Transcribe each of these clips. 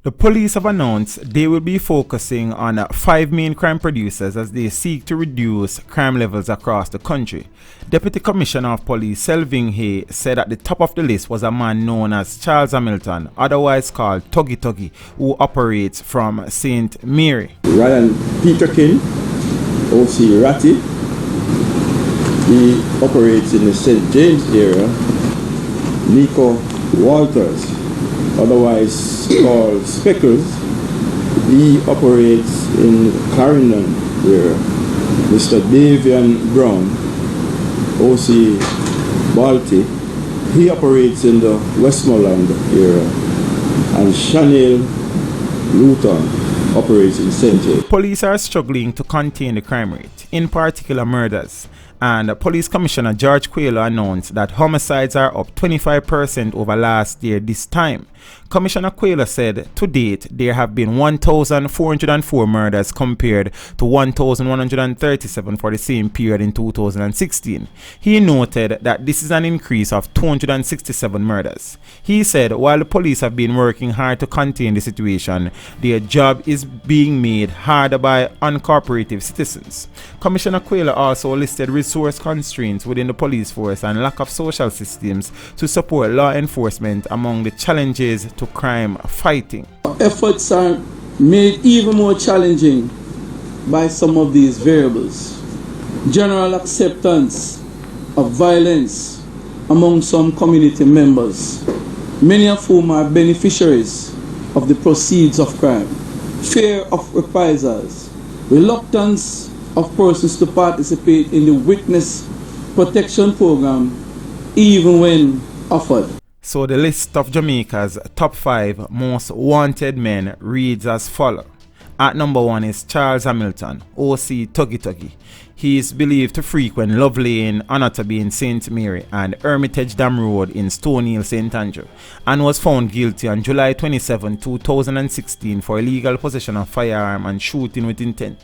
The police have announced they will be focusing on 5 main crime producers as they seek to reduce crime levels across the country. Deputy Commissioner of Police Selvin Hay said at the top of the list was a man known as Charles Hamilton, otherwise called Tuggy Tuggy, who operates from St. Mary. Ryan Peterkin, OC Ratty, he operates in the St. James area. Nico Walters, otherwise called Speckles, he operates in Clarendon area. Mr. Davian Brown, OC Balti, he operates in the Westmoreland area. And Chanel Luton operates in St. James. Police are struggling to contain the crime rate, in particular murders. And Police Commissioner George Quayle announced that homicides are up 25% over last year this time. Commissioner Quayle said to date there have been 1,404 murders compared to 1,137 for the same period in 2016. He noted that this is an increase of 267 murders. He said while the police have been working hard to contain the situation, their job is being made harder by uncooperative citizens. Commissioner Quayle also listed resource constraints within the police force and lack of social systems to support law enforcement among the challenges to crime fighting. Efforts are made even more challenging by some of these variables. General acceptance of violence among some community members, many of whom are beneficiaries of the proceeds of crime, fear of reprisals, reluctance of persons to participate in the witness protection program even when offered. So the list of Jamaica's top 5 most wanted men reads as follows. At number 1 is Charles Hamilton, OC Tuggy Tuggy. He is believed to frequent Love Lane, Anatomy in St. Mary and Hermitage Dam Road in Stone Hill, St. Andrew, and was found guilty on July 27, 2016 for illegal possession of firearm and shooting with intent,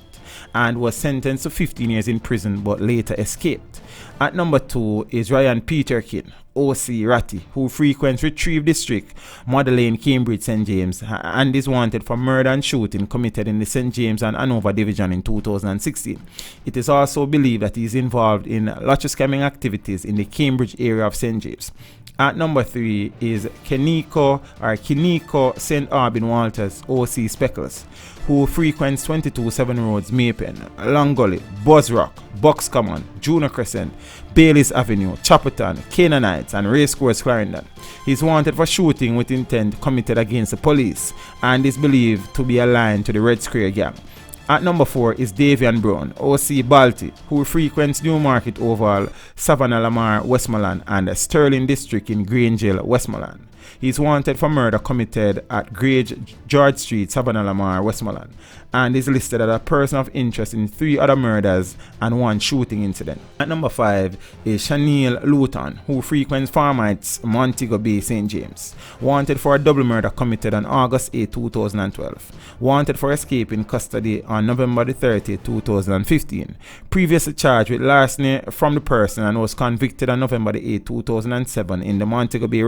and was sentenced to 15 years in prison but later escaped. At number 2 is Ryan Peterkin, OC Ratty, who frequents Retrieve District, Mother Lane, Cambridge, St. James, and is wanted for murder and shooting committed in the St. James and Hanover Division in 2016. It is also believed that he is involved in lottery scamming activities in the Cambridge area of St. James. At number 3 is Kiniko St. Albin Walters, OC Speckles, who frequents 22-7 Roads, Maypen, Long Gully, Buzz Rock, Box Common, Junior Crescent, Baylis Avenue, Chapperton, Canaanites, and Racecourse Clarendon. He is wanted for shooting with intent committed against the police and is believed to be aligned to the Red Square gang. At number 4 is Davian Brown, OC Balti, who frequents Newmarket Oval, Savannah Lamar, Westmoreland, and Sterling District in Grange Hill, Westmoreland. He is wanted for murder committed at George Street, Savannah Lamar, Westmoreland, and is listed as a person of interest in 3 other murders and 1 shooting incident. At number 5 is Chanel Luton, who frequents Farm Heights, Montego Bay, St. James, wanted for a double murder committed on August 8, 2012, wanted for escaping custody on November 30, 2015, previously charged with larceny from the person and was convicted on November 8, 2007 in the Montego Bay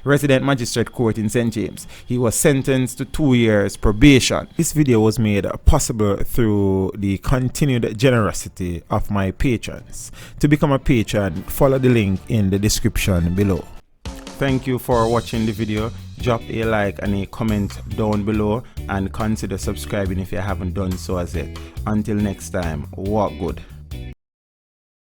Resident Magistrate Court in St. James. He was sentenced to 2 years probation. This video was made possible through the continued generosity of my patrons. To become a patron, follow the link in the description below. Thank you for watching the video. Drop a like and a comment down below and consider subscribing if you haven't done so as yet. Until next time, walk good.